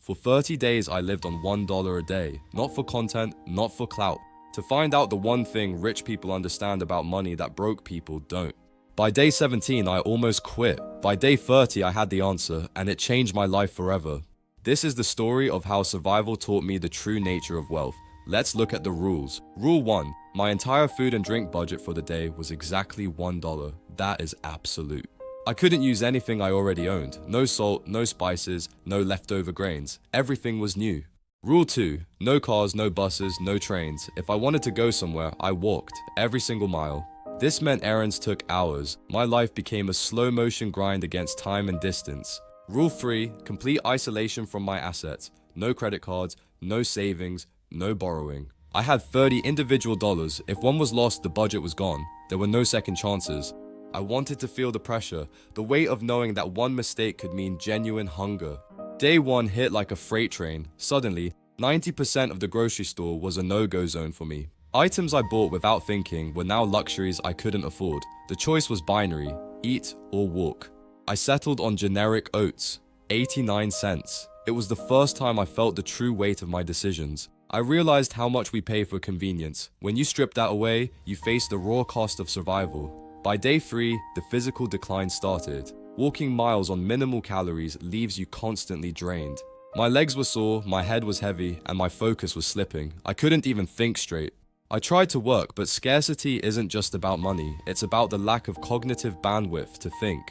For 30 days, I lived on $1 a day, not for content, not for clout, to find out the one thing rich people understand about money that broke people don't. By day 17, I almost quit. By day 30, I had the answer, and it changed my life forever. This is the story of how survival taught me the true nature of wealth. Let's look at the rules. Rule 1. My entire food and drink budget for the day was exactly $1. That is absolute. I couldn't use anything I already owned. No salt, no spices, no leftover grains. Everything was new. Rule 2. No cars, no buses, no trains. If I wanted to go somewhere, I walked every single mile. This meant errands took hours. My life became a slow-motion grind against time and distance. Rule 3. Complete isolation from my assets. No credit cards, no savings, no borrowing. I had 30 individual dollars. If one was lost, the budget was gone. There were no second chances. I wanted to feel the pressure, the weight of knowing that one mistake could mean genuine hunger. Day 1 hit like a freight train. Suddenly, 90% of the grocery store was a no-go zone for me. Items I bought without thinking were now luxuries I couldn't afford. The choice was binary: eat or walk. I settled on generic oats, 89 cents. It was the first time I felt the true weight of my decisions. I realized how much we pay for convenience. When you strip that away, you face the raw cost of survival. By day 3, the physical decline started. Walking miles on minimal calories leaves you constantly drained. My legs were sore, my head was heavy, and my focus was slipping. I couldn't even think straight. I tried to work, but scarcity isn't just about money. It's about the lack of cognitive bandwidth to think.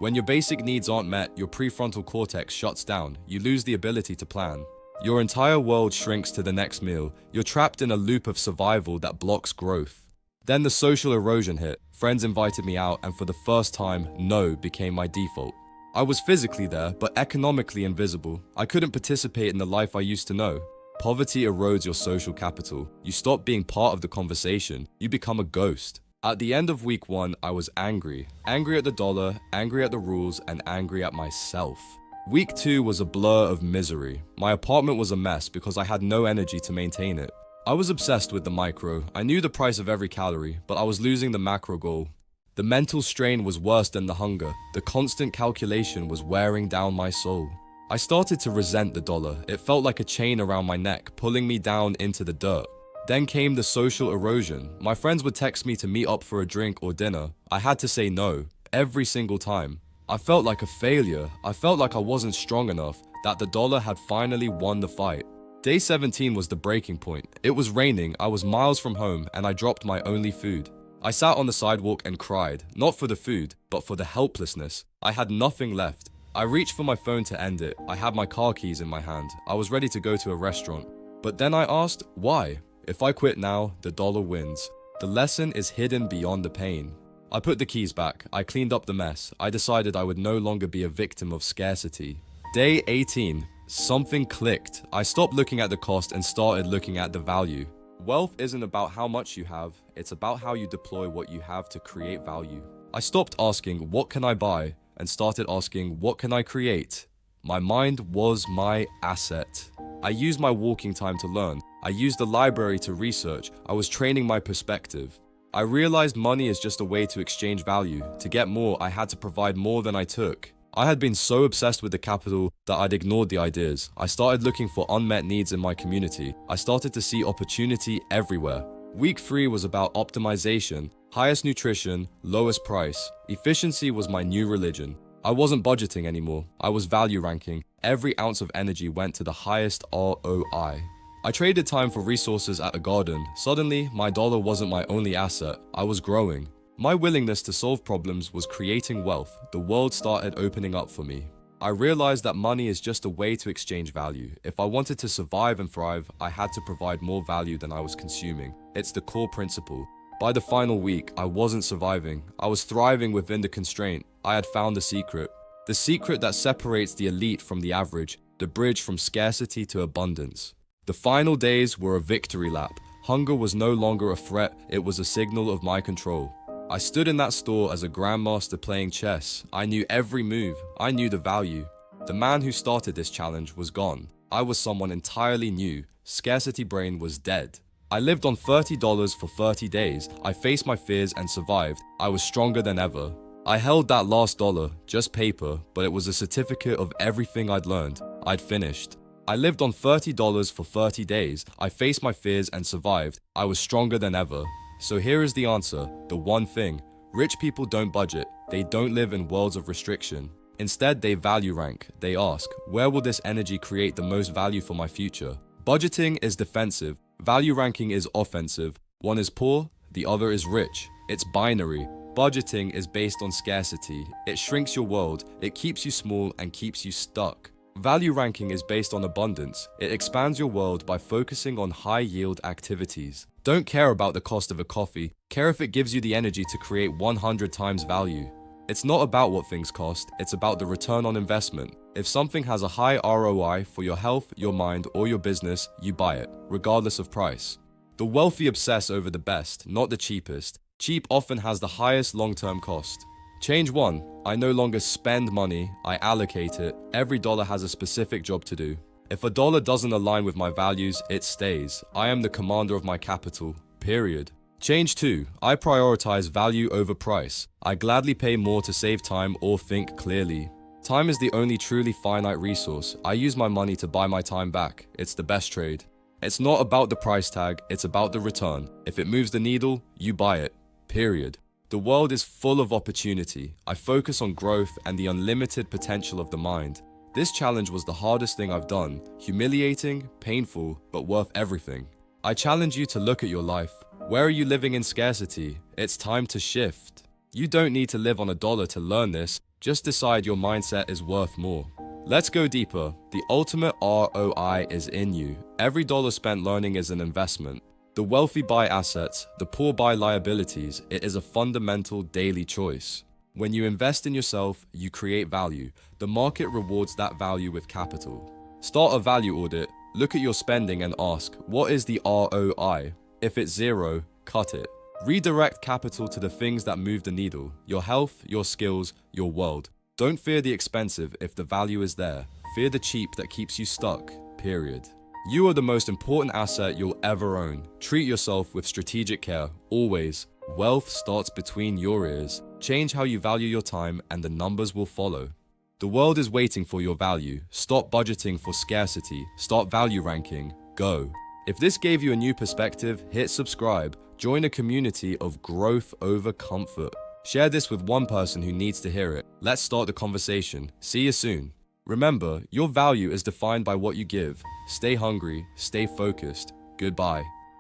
When your basic needs aren't met, your prefrontal cortex shuts down. You lose the ability to plan. Your entire world shrinks to the next meal. You're trapped in a loop of survival that blocks growth. Then the social erosion hit. Friends invited me out, and for the first time, no became my default. I was physically there, but economically invisible. I couldn't participate in the life I used to know. Poverty erodes your social capital. You stop being part of the conversation. You become a ghost. At the end of week 1, I was angry. Angry at the dollar, angry at the rules, and angry at myself. Week 2 was a blur of misery. My apartment was a mess because I had no energy to maintain it. I was obsessed with the micro. I knew the price of every calorie, but I was losing the macro goal. The mental strain was worse than the hunger. The constant calculation was wearing down my soul. I started to resent the dollar. It felt like a chain around my neck, pulling me down into the dirt. Then came the social erosion. My friends would text me to meet up for a drink or dinner. I had to say no, every single time. I felt like a failure. I felt like I wasn't strong enough, that the dollar had finally won the fight. Day 17 was the breaking point. It was raining, I was miles from home, and I dropped my only food. I sat on the sidewalk and cried, not for the food, but for the helplessness. I had nothing left. I reached for my phone to end it. I had my car keys in my hand. I was ready to go to a restaurant. But then I asked, why? If I quit now, the dollar wins. The lesson is hidden beyond the pain. I put the keys back. I cleaned up the mess. I decided I would no longer be a victim of scarcity. Day 18. Something clicked. I stopped looking at the cost and started looking at the value. Wealth isn't about how much you have, it's about how you deploy what you have to create value. I stopped asking, what can I buy? And started asking, what can I create? My mind was my asset. I used my walking time to learn. I used the library to research. I was training my perspective. I realized money is just a way to exchange value. To get more, I had to provide more than I took. I had been so obsessed with the capital that I'd ignored the ideas. I started looking for unmet needs in my community. I started to see opportunity everywhere. Week 3 was about optimization, highest nutrition, lowest price. Efficiency was my new religion. I wasn't budgeting anymore. I was value ranking. Every ounce of energy went to the highest ROI. I traded time for resources at a garden. Suddenly, my dollar wasn't my only asset. I was growing. My willingness to solve problems was creating wealth. The world started opening up for me. I realized that money is just a way to exchange value. If I wanted to survive and thrive, I had to provide more value than I was consuming. It's the core principle. By the final week, I wasn't surviving. I was thriving within the constraint. I had found the secret. The secret that separates the elite from the average, the bridge from scarcity to abundance. The final days were a victory lap. Hunger was no longer a threat, it was a signal of my control. I stood in that store as a grandmaster playing chess. I knew every move. I knew the value. The man who started this challenge was gone. I was someone entirely new. Scarcity brain was dead. I lived on $30 for 30 days. I faced my fears and survived. I was stronger than ever. I held that last dollar, just paper, but it was a certificate of everything I'd learned. I'd finished. I lived on $30 for 30 days. I faced my fears and survived. I was stronger than ever. So here is the answer, the one thing. Rich people don't budget. They don't live in worlds of restriction. Instead, they value rank. They ask, where will this energy create the most value for my future? Budgeting is defensive. Value ranking is offensive. One is poor, the other is rich. It's binary. Budgeting is based on scarcity. It shrinks your world. It keeps you small and keeps you stuck. Value ranking is based on abundance. It expands your world by focusing on high-yield activities. Don't care about the cost of a coffee. Care if it gives you the energy to create 100 times value. It's not about what things cost, it's about the return on investment. If something has a high ROI for your health, your mind, or your business, you buy it, regardless of price. The wealthy obsess over the best, not the cheapest. Cheap often has the highest long-term cost. Change 1. I no longer spend money, I allocate it. Every dollar has a specific job to do. If a dollar doesn't align with my values, it stays. I am the commander of my capital, period. Change 2. I prioritize value over price. I gladly pay more to save time or think clearly. Time is the only truly finite resource. I use my money to buy my time back. It's the best trade. It's not about the price tag, it's about the return. If it moves the needle, you buy it, period. The world is full of opportunity. I focus on growth and the unlimited potential of the mind. This challenge was the hardest thing I've done. Humiliating, painful, but worth everything. I challenge you to look at your life. Where are you living in scarcity? It's time to shift. You don't need to live on a dollar to learn this. Just decide your mindset is worth more. Let's go deeper. The ultimate ROI is in you. Every dollar spent learning is an investment. The wealthy buy assets, the poor buy liabilities. It is a fundamental daily choice. When you invest in yourself, you create value. The market rewards that value with capital. Start a value audit. Look at your spending and ask, what is the ROI? If it's zero, cut it. Redirect capital to the things that move the needle. Your health, your skills, your world. Don't fear the expensive if the value is there. Fear the cheap that keeps you stuck, period. You are the most important asset you'll ever own. Treat yourself with strategic care, always. Wealth starts between your ears. Change how you value your time and the numbers will follow. The world is waiting for your value. Stop budgeting for scarcity. Start value ranking. Go. If this gave you a new perspective, hit subscribe. Join a community of growth over comfort. Share this with one person who needs to hear it. Let's start the conversation. See you soon. Remember, your value is defined by what you give. Stay hungry, stay focused. Goodbye.